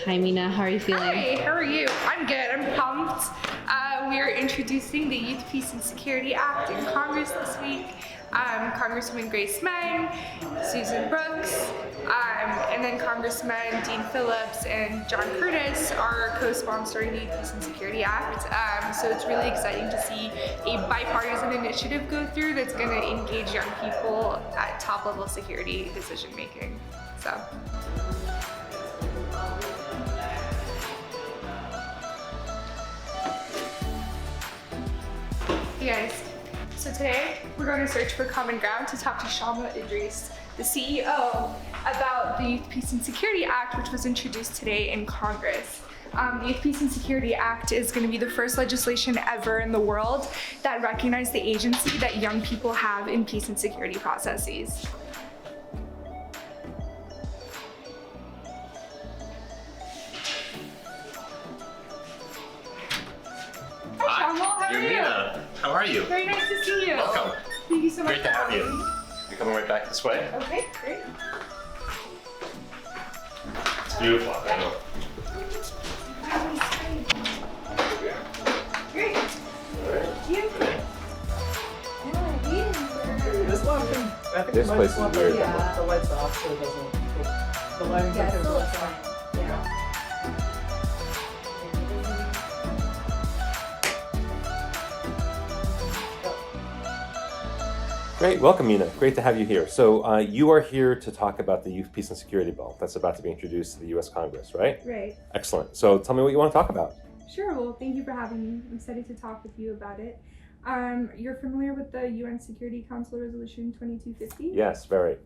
Hi Mena, how are you feeling? Hi, how are you? I'm good, I'm pumped. We are introducing the Youth, Peace and Security Act in Congress this week. Congresswoman Grace Meng, Susan Brooks, and then Congressmen Dean Phillips and John Curtis are co-sponsoring the Youth, Peace and Security Act. So it's really exciting to see a bipartisan initiative go through that's going to engage young people at top level security decision making. So. Hey guys, so today we're going to search for common ground to talk to Shamil Idriss, the CEO, about the Youth, Peace and Security Act, which was introduced today in Congress. The Youth, Peace and Security Act is going to be the first legislation ever in the world that recognizes the agency that young people have in peace and security processes. Hi Shamil, how are you? Mena. How are you? Very nice to see you. Welcome. Thank you so much. Great to have you. You're coming right back this way? Okay, great. It's beautiful. I know. Great. Thank you. This one, I think This the place is lights weird. Yeah. The lights off so it doesn't. The lighting's Yeah, okay. it still looks fine. Yeah. Great. Welcome, Mena. Great to have you here. So you are here to talk about the Youth, Peace and Security Bill that's about to be introduced to the U.S. Congress, right? Right. Excellent. So tell me what you want to talk about. Sure. Well, thank you for having me. I'm excited to talk with you about it. You're familiar with the UN Security Council Resolution 2250? Yes, very.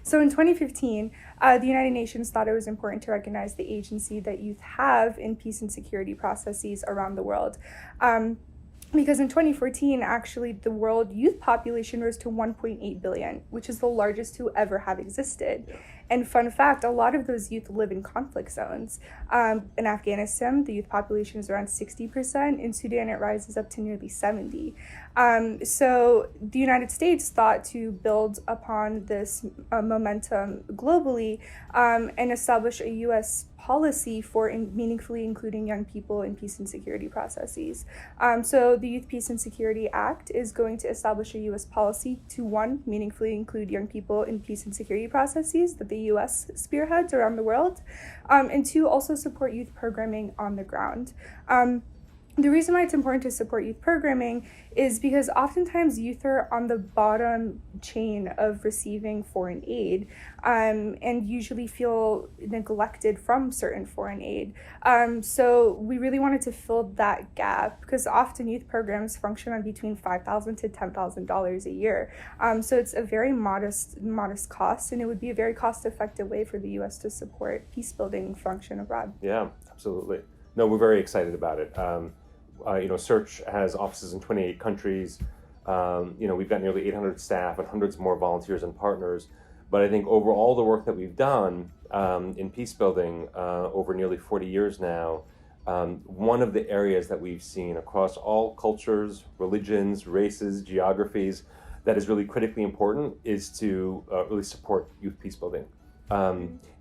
So in 2015, the United Nations thought it was important to recognize the agency that youth have in peace and security processes around the world. Because in 2014, actually, the world youth population rose to 1.8 billion, which is the largest to ever have existed. Yeah. And fun fact, a lot of those youth live in conflict zones. In Afghanistan, the youth population is around 60%. In Sudan, it rises up to nearly 70%. So the United States thought to build upon this momentum globally and establish a U.S. policy for meaningfully including young people in peace and security processes. So the Youth, Peace and Security Act is going to establish a U.S. policy to, one, meaningfully include young people in peace and security processes that the U.S. spearheads around the world, and two, also support youth programming on the ground. The reason why it's important to support youth programming is because oftentimes youth are on the bottom chain of receiving foreign aid and usually feel neglected from certain foreign aid. So we really wanted to fill that gap because often youth programs function on between $5,000 to $10,000 a year. So it's a very modest cost, and it would be a very cost-effective way for the U.S. to support peace-building function abroad. Yeah, absolutely. No, we're very excited about it. SEARCH has offices in 28 countries. We've got nearly 800 staff and hundreds more volunteers and partners. But I think over all the work that we've done in peace building over nearly 40 years now, one of the areas that we've seen across all cultures, religions, races, geographies that is really critically important is to really support youth peace building.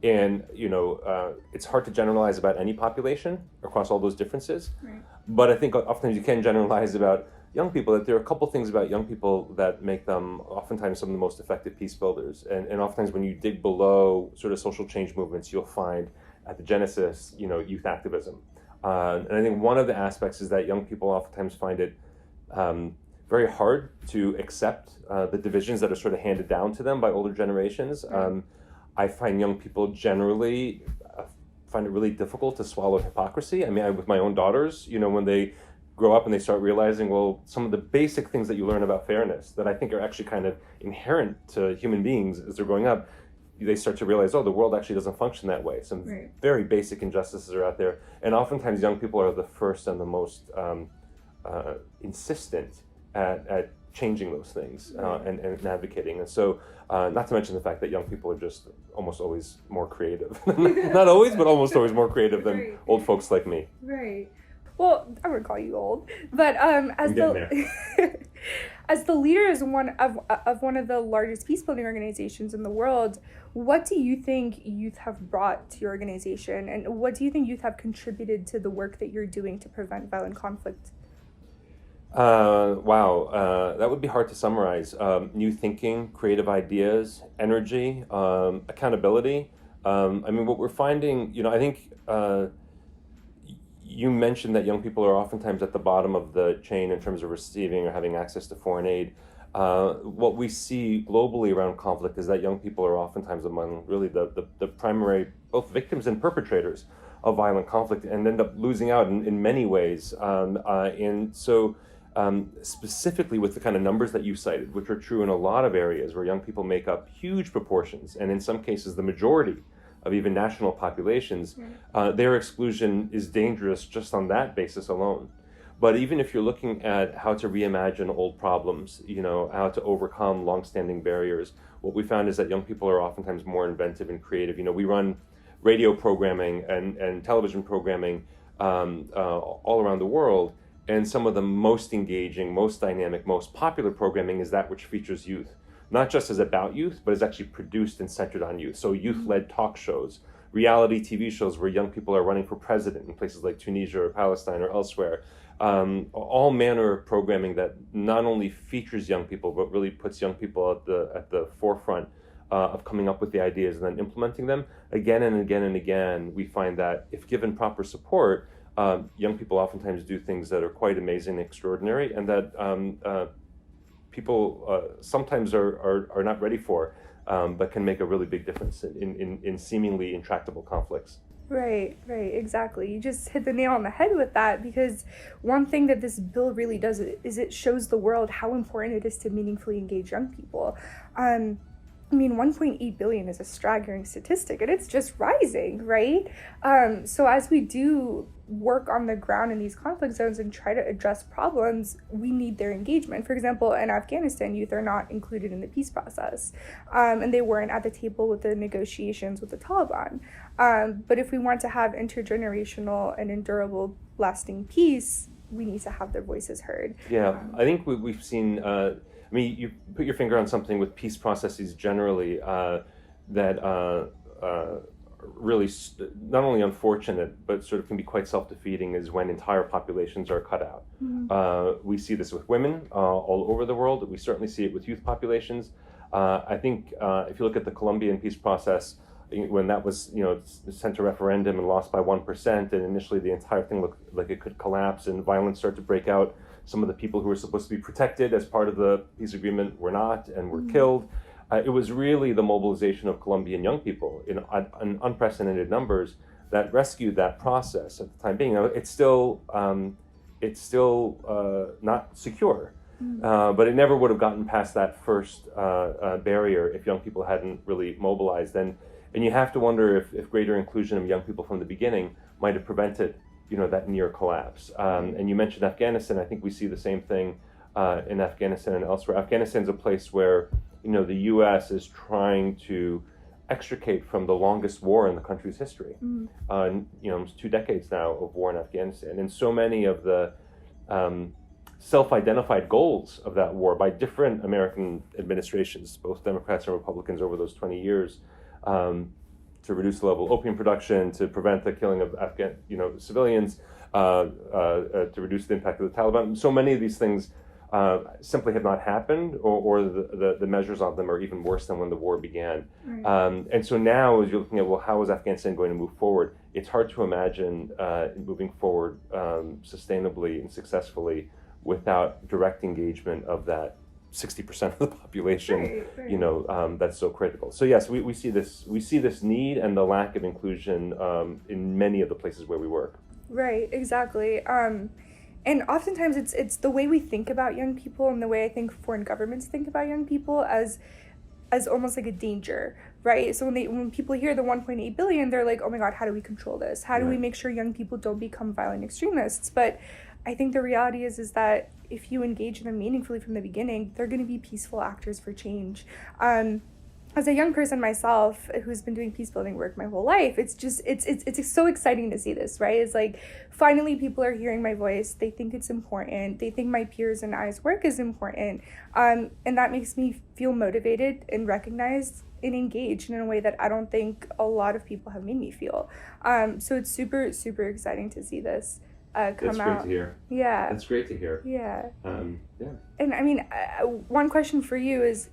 It's hard to generalize about any population across all those differences. Right. But I think oftentimes you can generalize about young people, that there are a couple things about young people that make them oftentimes some of the most effective peace builders. And oftentimes when you dig below sort of social change movements, you'll find at the genesis, youth activism. And I think one of the aspects is that young people oftentimes find it very hard to accept the divisions that are sort of handed down to them by older generations. Right. I find young people generally find it really difficult to swallow hypocrisy. I mean, with my own daughters, when they grow up and they start realizing, well, some of the basic things that you learn about fairness that I think are actually kind of inherent to human beings as they're growing up, they start to realize, the world actually doesn't function that way. Some Right. very basic injustices are out there. And oftentimes young people are the first and the most insistent at changing those things and advocating. And so, not to mention the fact that young people are just almost always more creative. Not always, but almost always more creative than Right. old folks like me. Right. Well, I wouldn't call you old, but as I'm getting As the leaders of one of the largest peace building organizations in the world, what do you think youth have brought to your organization, and what do you think youth have contributed to the work that you're doing to prevent violent conflict? Wow, that would be hard to summarize. New thinking, creative ideas, energy, accountability. I mean, what we're finding, I think you mentioned that young people are oftentimes at the bottom of the chain in terms of receiving or having access to foreign aid. What we see globally around conflict is that young people are oftentimes among really the primary, both victims and perpetrators of violent conflict, and end up losing out in many ways. And so specifically with the kind of numbers that you cited, which are true in a lot of areas where young people make up huge proportions, and in some cases the majority of even national populations, their exclusion is dangerous just on that basis alone. But even if you're looking at how to reimagine old problems, how to overcome longstanding barriers, what we found is that young people are oftentimes more inventive and creative. We run radio programming and television programming all around the world, and some of the most engaging, most dynamic, most popular programming is that which features youth. Not just as about youth, but is actually produced and centered on youth. So youth-led talk shows, reality TV shows where young people are running for president in places like Tunisia or Palestine or elsewhere. All manner of programming that not only features young people, but really puts young people at the forefront of coming up with the ideas and then implementing them. Again and again and again, we find that if given proper support, young people oftentimes do things that are quite amazing and extraordinary, and that people sometimes are not ready for, but can make a really big difference in seemingly intractable conflicts. Right, exactly. You just hit the nail on the head with that, because one thing that this bill really does is it shows the world how important it is to meaningfully engage young people. I mean, 1.8 billion is a staggering statistic, and it's just rising, right? So as we do work on the ground in these conflict zones and try to address problems, we need their engagement. For example, in Afghanistan, youth are not included in the peace process, and they weren't at the table with the negotiations with the Taliban. But if we want to have intergenerational and endurable, lasting peace, we need to have their voices heard. Yeah, I think we've seen... you put your finger on something with peace processes generally that really not only unfortunate, but sort of can be quite self-defeating, is when entire populations are cut out. We see this with women all over the world. We certainly see it with youth populations. I think if you look at the Colombian peace process, when that was sent to referendum and lost by 1%, and initially the entire thing looked like it could collapse and violence started to break out. Some of the people who were supposed to be protected as part of the peace agreement were not and were killed. It was really the mobilization of Colombian young people in unprecedented numbers that rescued that process at the time being. It's still not secure, but it never would have gotten past that first barrier if young people hadn't really mobilized. And you have to wonder if greater inclusion of young people from the beginning might have prevented that near collapse. And you mentioned Afghanistan. I think we see the same thing in Afghanistan and elsewhere. Afghanistan's a place where the U.S. is trying to extricate from the longest war in the country's history. It's 2 decades now of war in Afghanistan, and so many of the self-identified goals of that war by different American administrations, both Democrats and Republicans, over those 20 years. To reduce the level of opium production, to prevent the killing of Afghan, civilians, to reduce the impact of the Taliban. So many of these things simply have not happened, or the measures of them are even worse than when the war began. Right. And so now, as you're looking at, how is Afghanistan going to move forward? It's hard to imagine moving forward sustainably and successfully without direct engagement of that 60% of the population, right. That's so critical. So yes, we see this need and the lack of inclusion in many of the places where we work. Right, exactly. And oftentimes it's the way we think about young people, and the way I think foreign governments think about young people as almost like a danger, right? So when people hear the 1.8 billion, they're like, oh my God, how do we control this? How do we make sure young people don't become violent extremists? But I think the reality is that if you engage them meaningfully from the beginning, they're going to be peaceful actors for change. as a young person myself who's been doing peace building work my whole life, it's so exciting to see this, right? It's like finally people are hearing my voice. They think it's important. They think my peers and I's work is important, and that makes me feel motivated and recognized and engaged in a way that I don't think a lot of people have made me feel. So it's super, super exciting to see this come out. That's great to hear. Yeah. That's great to hear. Yeah. Yeah. And I mean, one question for you is,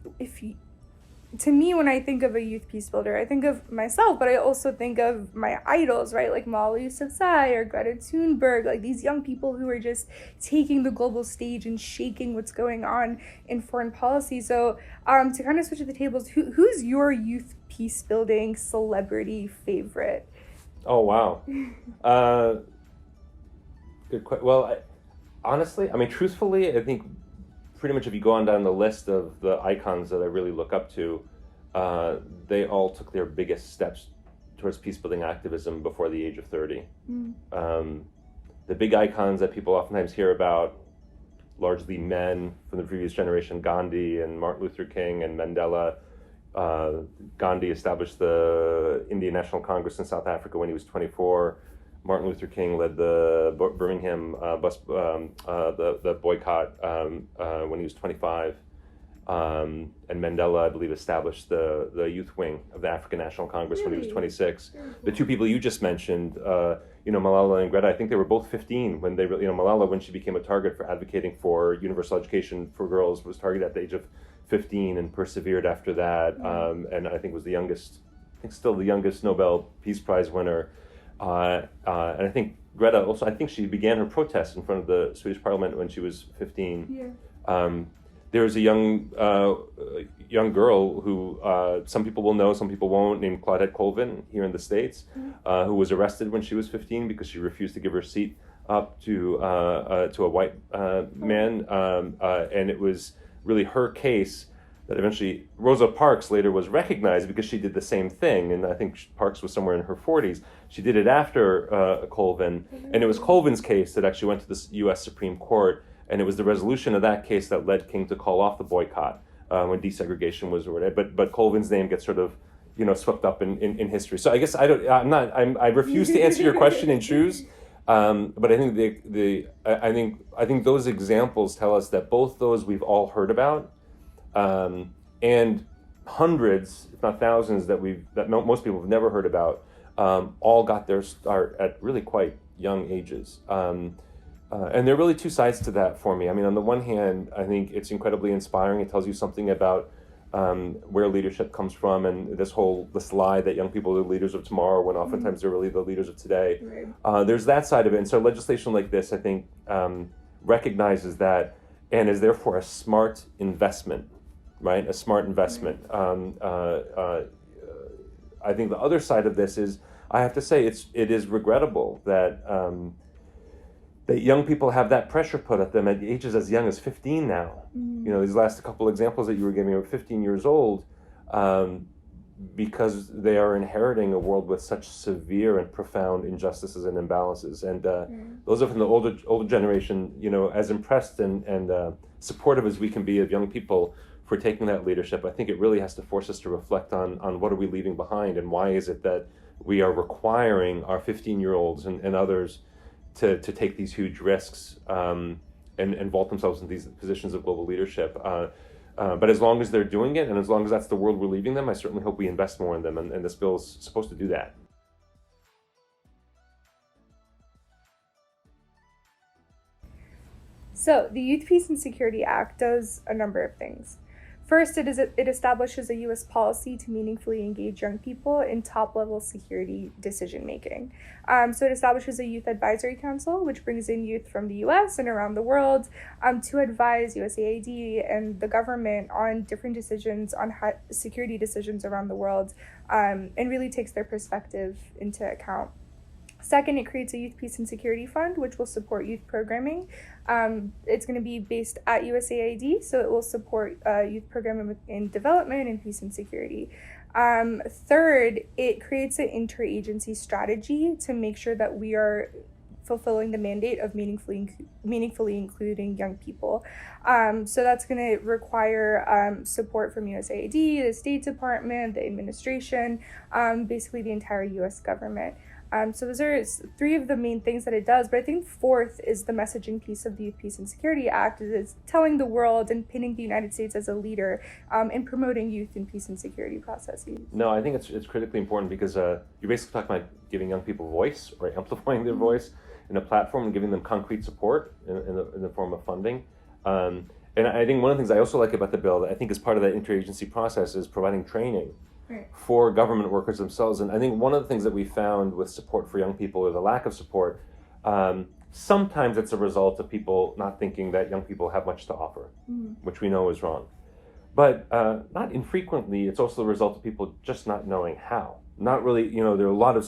to me, when I think of a youth peace builder, I think of myself, but I also think of my idols, right? Like Malala Yousafzai or Greta Thunberg, like these young people who are just taking the global stage and shaking what's going on in foreign policy. So to kind of switch to the tables, who's your youth peace building celebrity favorite? Oh, wow. Good question. Well, honestly, I mean, truthfully, I think pretty much if you go on down the list of the icons that I really look up to, they all took their biggest steps towards peace-building activism before the age of 30. The big icons that people oftentimes hear about, largely men from the previous generation, Gandhi and Martin Luther King and Mandela. Gandhi established the Indian National Congress in South Africa when he was 24. Martin Luther King led the Birmingham the boycott when he was 25, and Mandela, I believe, established the youth wing of the African National Congress when he was 26. The two people you just mentioned, Malala and Greta, I think they were both 15 when they, Malala, when she became a target for advocating for universal education for girls, was targeted at the age of 15 and persevered after that, and I think was still the youngest Nobel Peace Prize winner. And I think Greta also, I think she began her protest in front of the Swedish parliament when she was 15. Yeah. There was a young girl who some people will know, some people won't, named Claudette Colvin here in the States, who was arrested when she was 15 because she refused to give her seat up to a white man. And it was really her case that eventually Rosa Parks later was recognized because she did the same thing. And I think Parks was somewhere in her 40s. She did it after Colvin. And it was Colvin's case that actually went to the U.S. Supreme Court. And it was the resolution of that case that led King to call off the boycott when desegregation was ordered. But Colvin's name gets sort of, swept up in history. So I guess I refuse to answer your question and choose. But I think I think those examples tell us that both those we've all heard about, and hundreds, if not thousands, that most people have never heard about, all got their start at really quite young ages. And there are really two sides to that for me. I mean, on the one hand, I think it's incredibly inspiring. It tells you something about where leadership comes from, and this lie that young people are the leaders of tomorrow when oftentimes they're really the leaders of today. Right. There's that side of it. And so legislation like this, I think, recognizes that and is therefore a smart investment, right? A smart investment. Right. I think the other side of this is, I have to say, it is regrettable that that young people have that pressure put at them at ages as young as 15 now. These last couple examples that you were giving are 15 years old, because they are inheriting a world with such severe and profound injustices and imbalances. And those are from the older generation, as impressed and supportive as we can be of young people for taking that leadership, I think it really has to force us to reflect on what are we leaving behind, and why is it that we are requiring our 15-year-olds and others to take these huge risks and vault themselves in these positions of global leadership. But as long as they're doing it, and as long as that's the world we're leaving them, I certainly hope we invest more in them, and this bill is supposed to do that. So the Youth Peace and Security Act does a number of things. First, it establishes a U.S. policy to meaningfully engage young people in top-level security decision-making. So it establishes a Youth Advisory Council, which brings in youth from the U.S. and around the world to advise USAID and the government on different decisions, on security decisions around the world, and really takes their perspective into account. Second, it creates a Youth Peace and Security Fund, which will support youth programming. It's going to be based at USAID, so it will support youth programming in development and peace and security. Third, it creates an interagency strategy to make sure that we are fulfilling the mandate of meaningfully including young people. So that's going to require support from USAID, the State Department, the administration, basically the entire U.S. government. So those are three of the main things that it does. But I think fourth is the messaging piece of the Youth, Peace, and Security Act. It's telling the world and pinning the United States as a leader in promoting youth and peace and security processes. No, I think it's critically important because you're basically talking about giving young people voice, or amplifying their voice in a platform and giving them concrete support in the form of funding. And I think one of the things I also like about the bill that I think is part of that interagency process is providing training for government workers themselves. And I think one of the things that we found with support for young people, or the lack of support, sometimes it's a result of people not thinking that young people have much to offer, which we know is wrong. But not infrequently, it's also the result of people just not knowing how. Not really, there are a lot of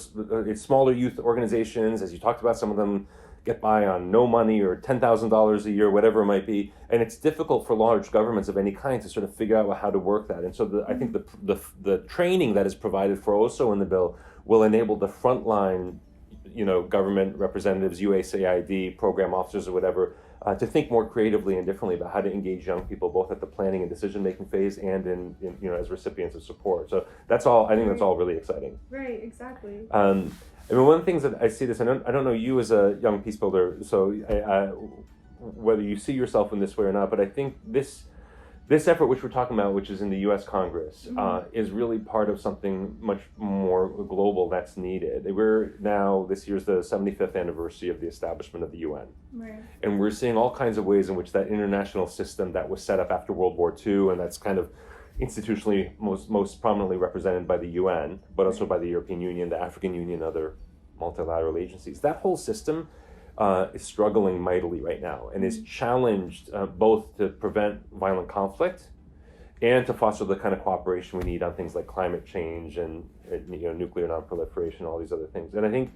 smaller youth organizations, as you talked about, some of them get by on no money or $10,000 a year, whatever it might be. And it's difficult for large governments of any kind to sort of figure out how to work that. And so I think the training that is provided for also in the bill will enable the frontline, government representatives, USAID, program officers or whatever, to think more creatively and differently about how to engage young people, both at the planning and decision-making phase and in as recipients of support. So that's all, I think that's all really exciting. Right, exactly. I mean, one of the things that I see this, I don't know you as a young peace builder, so whether you see yourself in this way or not, but I think this effort which we're talking about, which is in the U.S. Congress, is really part of something much more global that's needed. We're now, this year's the 75th anniversary of the establishment of the UN. Right. And we're seeing all kinds of ways in which that international system that was set up after World War II, and that's kind of institutionally most prominently represented by the UN, but also by the European Union, the African Union, other multilateral agencies. That whole system is struggling mightily right now and is challenged both to prevent violent conflict and to foster the kind of cooperation we need on things like climate change and nuclear nonproliferation, all these other things. And I think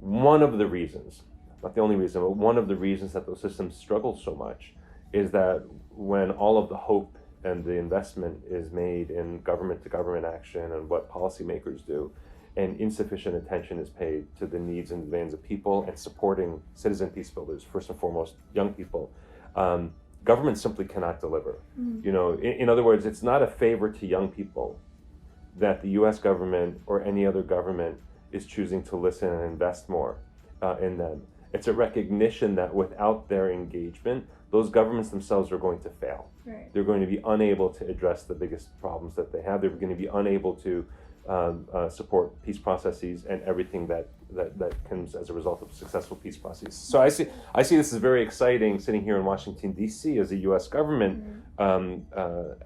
one of the reasons, not the only reason, but one of the reasons that those systems struggle so much is that when all of the hope and the investment is made in government-to-government action and what policymakers do, and insufficient attention is paid to the needs and demands of people and supporting citizen peace builders, first and foremost, young people, government simply cannot deliver. In other words, it's not a favor to young people that the U.S. government or any other government is choosing to listen and invest more in them. It's a recognition that without their engagement, those governments themselves are going to fail. Right. They're going to be unable to address the biggest problems that they have. They're going to be unable to support peace processes and everything that comes as a result of successful peace processes. So I see this as very exciting sitting here in Washington, D.C. as a U.S. government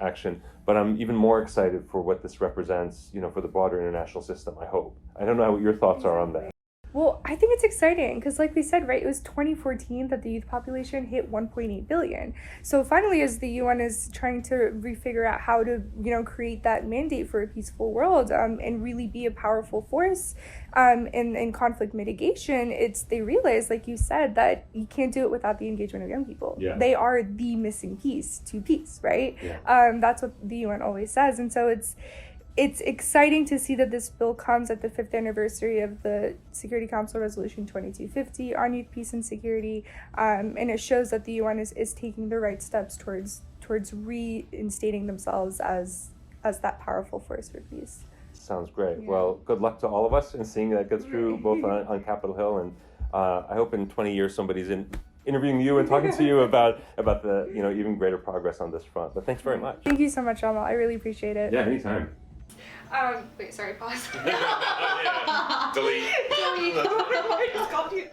action, but I'm even more excited for what this represents, for the broader international system, I hope. I don't know what your thoughts are on that. Well, I think it's exciting because, like we said, right, it was 2014 that the youth population hit 1.8 billion. So finally, as the UN is trying to refigure out how to, create that mandate for a peaceful world and really be a powerful force in conflict mitigation, they realize, like you said, that you can't do it without the engagement of young people. Yeah. They are the missing piece to peace, right? Yeah. That's what the UN always says. And so it's exciting to see that this bill comes at the 5th anniversary of the Security Council Resolution 2250 on youth, peace, and security, and it shows that the UN is taking the right steps towards reinstating themselves as that powerful force for peace. Sounds great. Yeah. Well, good luck to all of us in seeing that get through both on Capitol Hill, and I hope in 20 years somebody's interviewing you and talking to you about the even greater progress on this front. But thanks very much. Thank you so much, Amal. I really appreciate it. Yeah, anytime. Wait, sorry, pause. Delete. Delete.